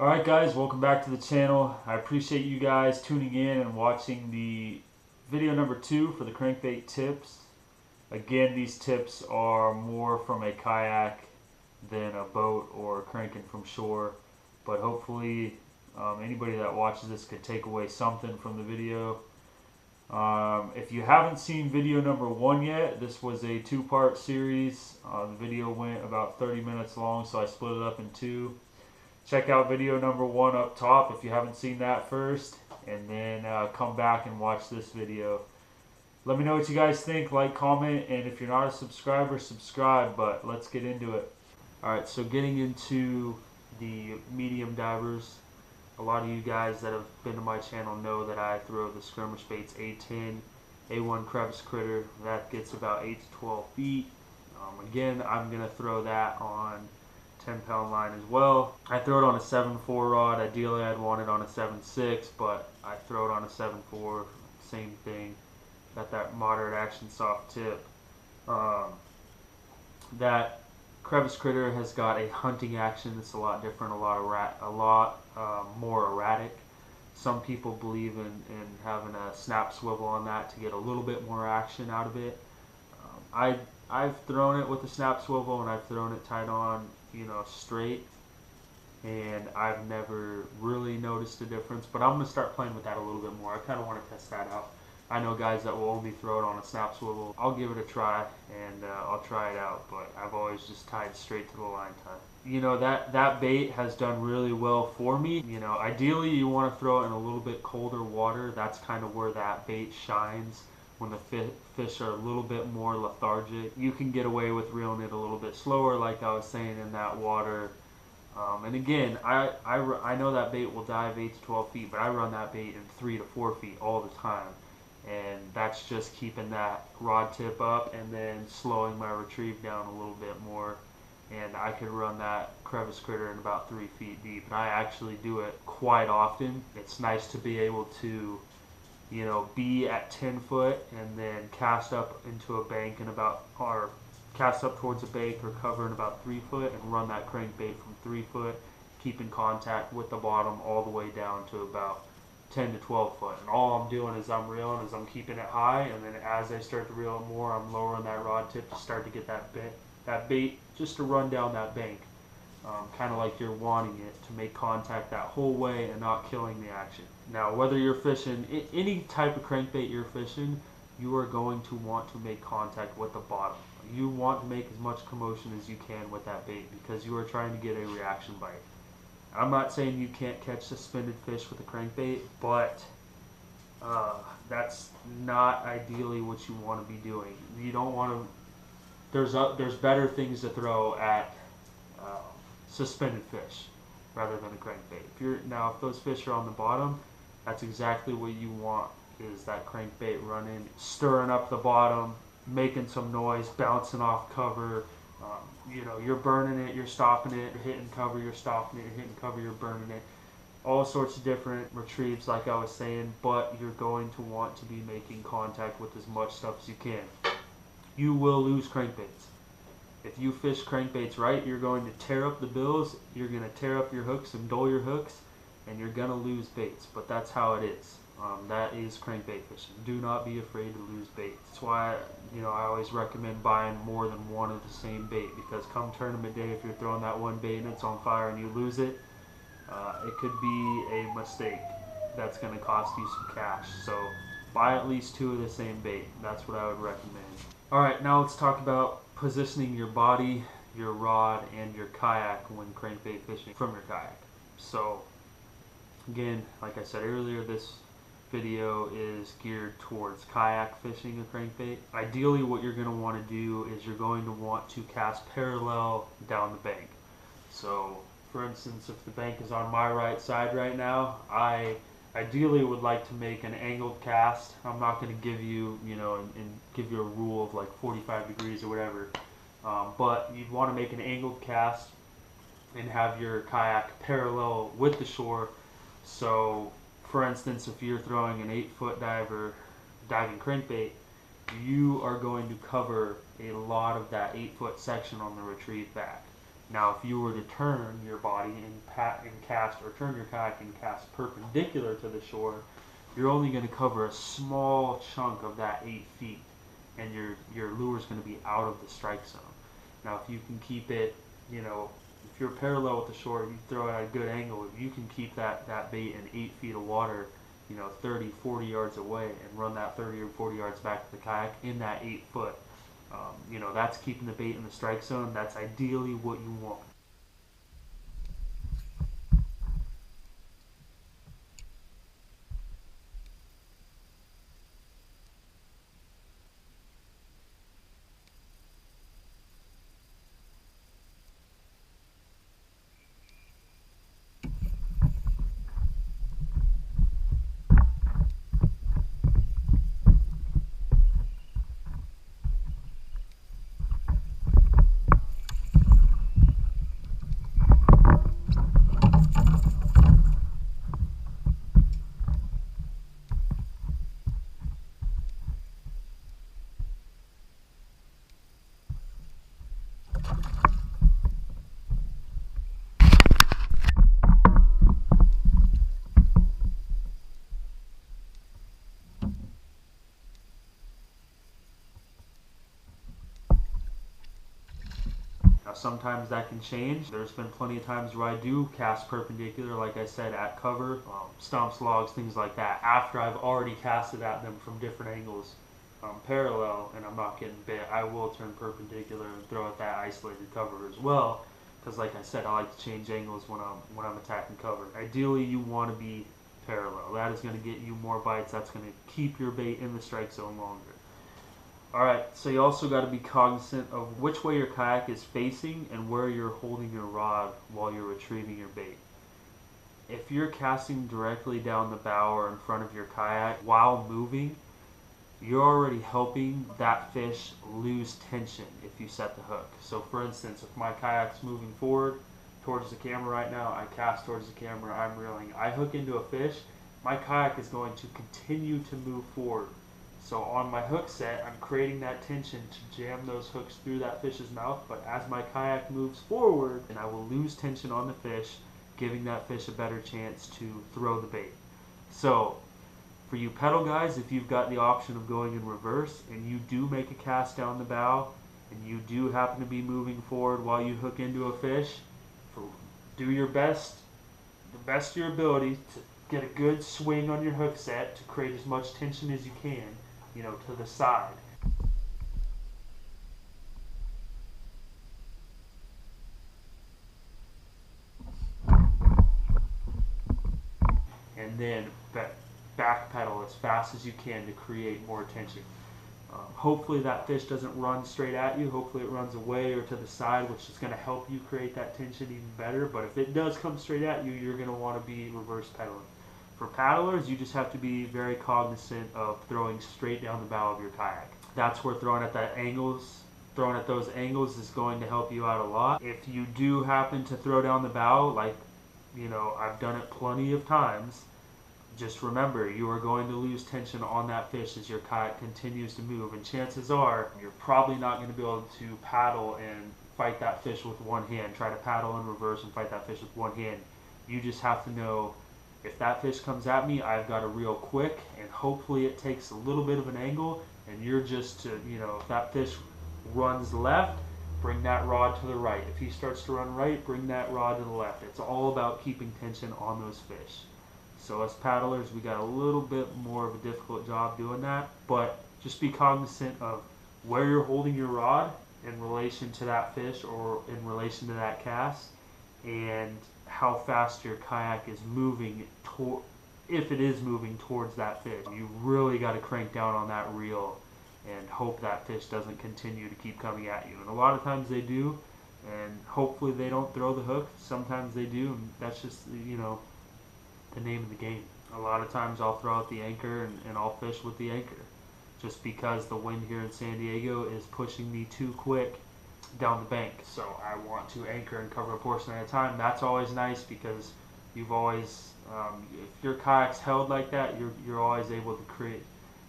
Alright guys, welcome back to the channel. I appreciate you guys tuning in and watching the video number 2 for the crankbait tips. Again, these tips are more from a kayak than a boat or cranking from shore, but hopefully anybody that watches this could take away something from the video. If you haven't seen video number 1 yet, this was a 2-part series. The video went about 30 minutes long, so I split it up in 2. Check out video number 1 up top if you haven't seen that first, and then come back and watch this video. Let me know what you guys think, like, comment, and if you're not a subscriber, subscribe, but let's get into it. Alright, so getting into the medium divers, a lot of you guys that have been to my channel know that I throw the skirmish baits A10, A1 Crevice critter, that gets about 8 to 12 feet. Again, I'm going to throw that on 10-pound line as well. I throw it on a 7.4 rod. Ideally I'd want it on a 7.6, but I throw it on a 7.4, same thing. Got that moderate action soft tip. That Crevice critter has got a hunting action that's a lot different, a lot more erratic. Some people believe in having a snap swivel on that to get a little bit more action out of it. I've thrown it with a snap swivel and I've thrown it tied on, straight, and I've never really noticed a difference, but I'm going to start playing with that a little bit more. I kind of want to test that out. I know guys that will only throw it on a snap swivel. I'll give it a try, and I'll try it out, but I've always just tied straight to the line tie. That bait has done really well for me. Ideally you want to throw it in a little bit colder water. That's kind of where that bait shines. When the fish are a little bit more lethargic, you can get away with reeling it a little bit slower, like I was saying, in that water. And again, I know that bait will dive 8 to 12 feet, but I run that bait in 3 to 4 feet all the time. And that's just keeping that rod tip up and then slowing my retrieve down a little bit more. And I could run that Crevice critter in about 3 feet deep. And I actually do it quite often. It's nice to be able to be at 10 foot and then cast up into a bank or cast up towards a bank or cover in about 3 foot and run that crankbait from 3 foot, keep in contact with the bottom all the way down to about 10 to 12 foot. And all I'm doing is I'm reeling, is I'm keeping it high, and then as I start to reel it more, I'm lowering that rod tip to start to get that bait just to run down that bank. Kind of like you're wanting it to make contact that whole way and not killing the action. Now, whether you're fishing any type of crankbait you're fishing, you are going to want to make contact with the bottom. You want to make as much commotion as you can with that bait because you are trying to get a reaction bite. I'm not saying you can't catch suspended fish with a crankbait, but that's not ideally what you want to be doing. You don't want to. There's better things to throw at suspended fish rather than a crankbait. If those fish are on the bottom, that's exactly what you want, is that crankbait running, stirring up the bottom, making some noise, bouncing off cover. You're burning it, you're stopping it, you're hitting cover, you're stopping it, you're hitting cover, you're burning it. All sorts of different retrieves, like I was saying, but you're going to want to be making contact with as much stuff as you can. You will lose crankbaits. If you fish crankbaits right, you're going to tear up the bills, you're going to tear up your hooks and dull your hooks, and you're going to lose baits. But that's how it is. That is crankbait fishing. Do not be afraid to lose bait. That's why I always recommend buying more than one of the same bait, because come tournament day, if you're throwing that one bait and it's on fire and you lose it, it could be a mistake that's going to cost you some cash. So buy at least 2 of the same bait. That's what I would recommend. Alright, now let's talk about positioning your body, your rod, and your kayak when crankbait fishing from your kayak. So again, like I said earlier, this video is geared towards kayak fishing a crankbait. Ideally what you're going to want to do is you're going to want to cast parallel down the bank. So for instance, if the bank is on my right side right now, I ideally would like to make an angled cast. I'm not going to give you, and give you a rule of like 45 degrees or whatever, but you'd want to make an angled cast and have your kayak parallel with the shore. So for instance, if you're throwing an 8-foot diving crankbait, you are going to cover a lot of that 8-foot section on the retrieve back. Now, if you were to turn your body and cast, or turn your kayak and cast perpendicular to the shore, you're only going to cover a small chunk of that 8 feet, and your lure is going to be out of the strike zone. Now, if you can keep it, if you're parallel with the shore, you throw it at a good angle, if you can keep that bait in 8 feet of water, 30, 40 yards away, and run that 30 or 40 yards back to the kayak in that 8 foot, that's keeping the bait in the strike zone. That's ideally what you want. Now, sometimes that can change. There's been plenty of times where I do cast perpendicular, like I said, at cover, stumps, logs, things like that, after I've already casted at them from different angles, parallel, and I'm not getting bit. I will turn perpendicular and throw at that isolated cover as well, because like I said, I like to change angles when I'm attacking cover. Ideally, you want to be parallel. That is going to get you more bites. That's going to keep your bait in the strike zone longer. Alright, so you also got to be cognizant of which way your kayak is facing and where you're holding your rod while you're retrieving your bait. If you're casting directly down the bow or in front of your kayak while moving, you're already helping that fish lose tension if you set the hook. So for instance, if my kayak's moving forward towards the camera right now, I cast towards the camera, I'm reeling, I hook into a fish, my kayak is going to continue to move forward. So on my hook set, I'm creating that tension to jam those hooks through that fish's mouth, but as my kayak moves forward, then I will lose tension on the fish, giving that fish a better chance to throw the bait. So for you pedal guys, if you've got the option of going in reverse and you do make a cast down the bow and you do happen to be moving forward while you hook into a fish, do your best, the best of your ability to get a good swing on your hook set to create as much tension as you can, to the side. And then back pedal as fast as you can to create more tension. Hopefully that fish doesn't run straight at you. Hopefully it runs away or to the side, which is going to help you create that tension even better. But if it does come straight at you, you're going to want to be reverse pedaling. For paddlers, you just have to be very cognizant of throwing straight down the bow of your kayak. That's where throwing at those angles is going to help you out a lot. If you do happen to throw down the bow, like, I've done it plenty of times, just remember, you are going to lose tension on that fish as your kayak continues to move, and chances are you're probably not going to be able to paddle and fight that fish with one hand. Try to paddle in reverse and fight that fish with one hand. You just have to know, if that fish comes at me, I've got to reel quick, and hopefully it takes a little bit of an angle, and you're just to, if that fish runs left, bring that rod to the right. If he starts to run right, bring that rod to the left. It's all about keeping tension on those fish. So as paddlers, we got a little bit more of a difficult job doing that, but just be cognizant of where you're holding your rod in relation to that fish or in relation to that cast, and how fast your kayak is moving if it is moving towards that fish. You really got to crank down on that reel and hope that fish doesn't continue to keep coming at you. And a lot of times they do, and hopefully they don't throw the hook. Sometimes they do, and that's just, the name of the game. A lot of times I'll throw out the anchor and I'll fish with the anchor, just because the wind here in San Diego is pushing me too quick down the bank. So I want to anchor and cover a portion at a time. That's always nice, because you've always, if your kayak's held like that, you're always able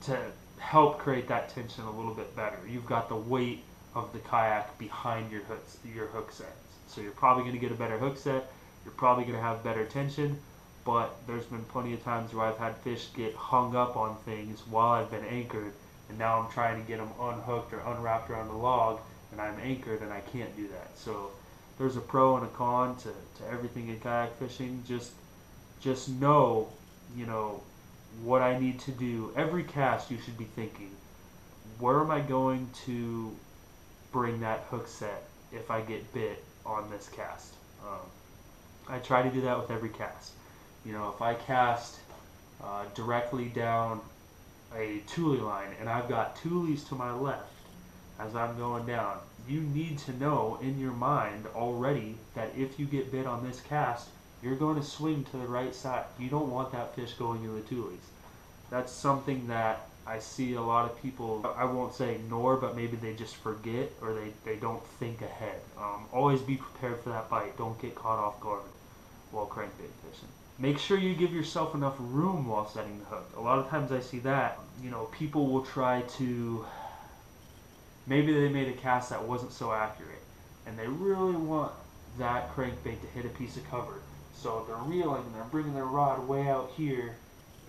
to help create that tension a little bit better. You've got the weight of the kayak behind your hook sets. So you're probably going to get a better hook set, you're probably going to have better tension, but there's been plenty of times where I've had fish get hung up on things while I've been anchored, and now I'm trying to get them unhooked or unwrapped around the log, and I'm anchored and I can't do that. So there's a pro and a con to everything in kayak fishing. Just know, you know, what I need to do. Every cast you should be thinking, where am I going to bring that hook set if I get bit on this cast? I try to do that with every cast. You know, if I cast directly down a tule line and I've got tules to my left as I'm going down, you need to know in your mind already that if you get bit on this cast, you're going to swing to the right side. You don't want that fish going into the tules. That's something that I see a lot of people, I won't say ignore, but maybe they just forget or they don't think ahead. Always be prepared for that bite. Don't get caught off guard while crankbait fishing. Make sure you give yourself enough room while setting the hook. A lot of times I see that, you know, people will try to, maybe they made a cast that wasn't so accurate and they really want that crankbait to hit a piece of cover. So they're reeling and they're bringing their rod way out here,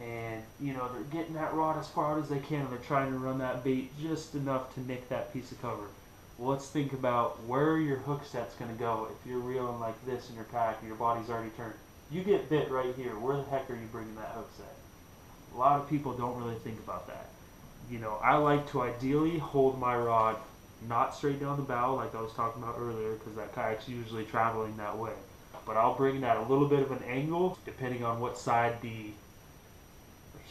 and you know, they're getting that rod as far out as they can and they're trying to run that bait just enough to nick that piece of cover. Well, let's think about where your hook set's going to go if you're reeling like this in your kayak and your body's already turned. You get bit right here. Where the heck are you bringing that hook set? A lot of people don't really think about that. You know, I like to ideally hold my rod not straight down the bow like I was talking about earlier, because that kayak's usually traveling that way. But I'll bring that a little bit of an angle depending on what side the...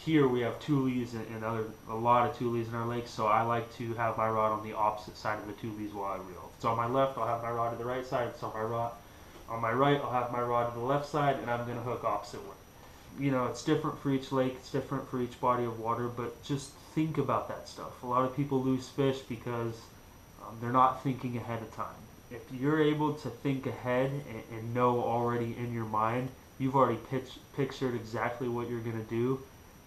Here we have tules and a lot of tules in our lake, so I like to have my rod on the opposite side of the tules while I reel. If it's on my left, I'll have my rod to the right side. If it's on my right, I'll have my rod to the left side, and I'm going to hook opposite way. You know, it's different for each lake, it's different for each body of water, but just think about that stuff. A lot of people lose fish because they're not thinking ahead of time. If you're able to think ahead and know already in your mind, you've already pictured exactly what you're going to do,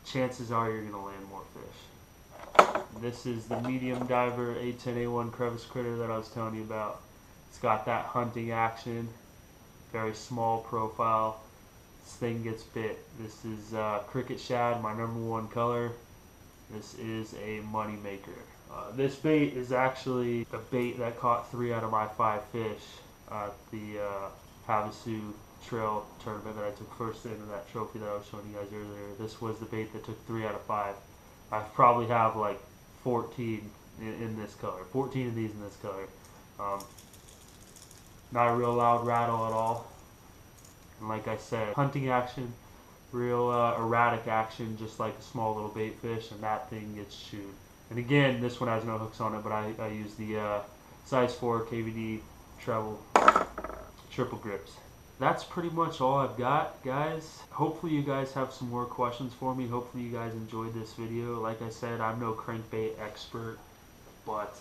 chances are you're going to land more fish. This is the medium diver A10A1 crevice critter that I was telling you about. It's got that hunting action, very small profile. This thing gets bit. This is cricket shad, my #1 color. This is a money maker. This bait is actually the bait that caught 3 out of my 5 fish at the Havasu Trail tournament that I took first into that trophy that I was showing you guys earlier. This was the bait that took 3 out of 5. I probably have like 14 in this color. 14 of these in this color. Not a real loud rattle at all. And like I said, hunting action, real erratic action, just like a small little bait fish, and that thing gets chewed. And again, this one has no hooks on it, but I use the size 4 KVD treble triple grips. That's pretty much all I've got, guys. Hopefully you guys have some more questions for me. Hopefully you guys enjoyed this video. Like I said, I'm no crankbait expert, but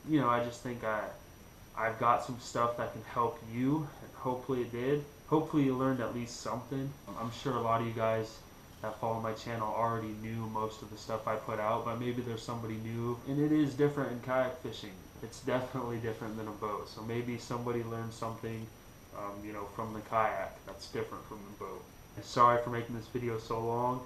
you know, I just think I've got some stuff that can help you, and hopefully it did. Hopefully you learned at least something. I'm sure a lot of you guys that follow my channel already knew most of the stuff I put out, but maybe there's somebody new, and it is different in kayak fishing. It's definitely different than a boat, so maybe somebody learned something you know, from the kayak that's different from the boat. Sorry for making this video so long.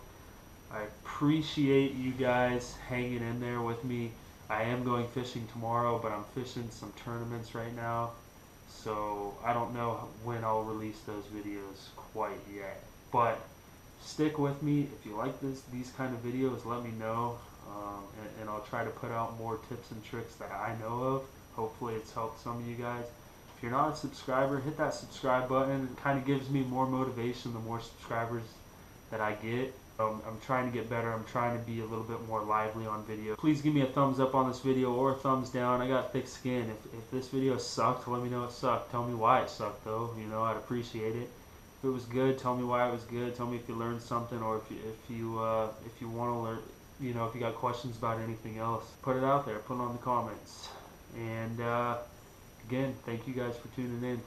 I appreciate you guys hanging in there with me. I am going fishing tomorrow, but I'm fishing some tournaments right now, so I don't know when I'll release those videos quite yet. But stick with me. If you like these kind of videos, let me know, and I'll try to put out more tips and tricks that I know of. Hopefully it's helped some of you guys. If you're not a subscriber, hit that subscribe button. It kind of gives me more motivation the more subscribers that I get. I'm trying to get better. I'm trying to be a little bit more lively on video. Please give me a thumbs up on this video or a thumbs down. I got thick skin. If this video sucked, let me know it sucked. Tell me why it sucked though. You know, I'd appreciate it. If it was good, tell me why it was good. Tell me if you learned something, or if you want to learn, you know, if you got questions about anything else, put it out there. Put it on the comments. And again, thank you guys for tuning in.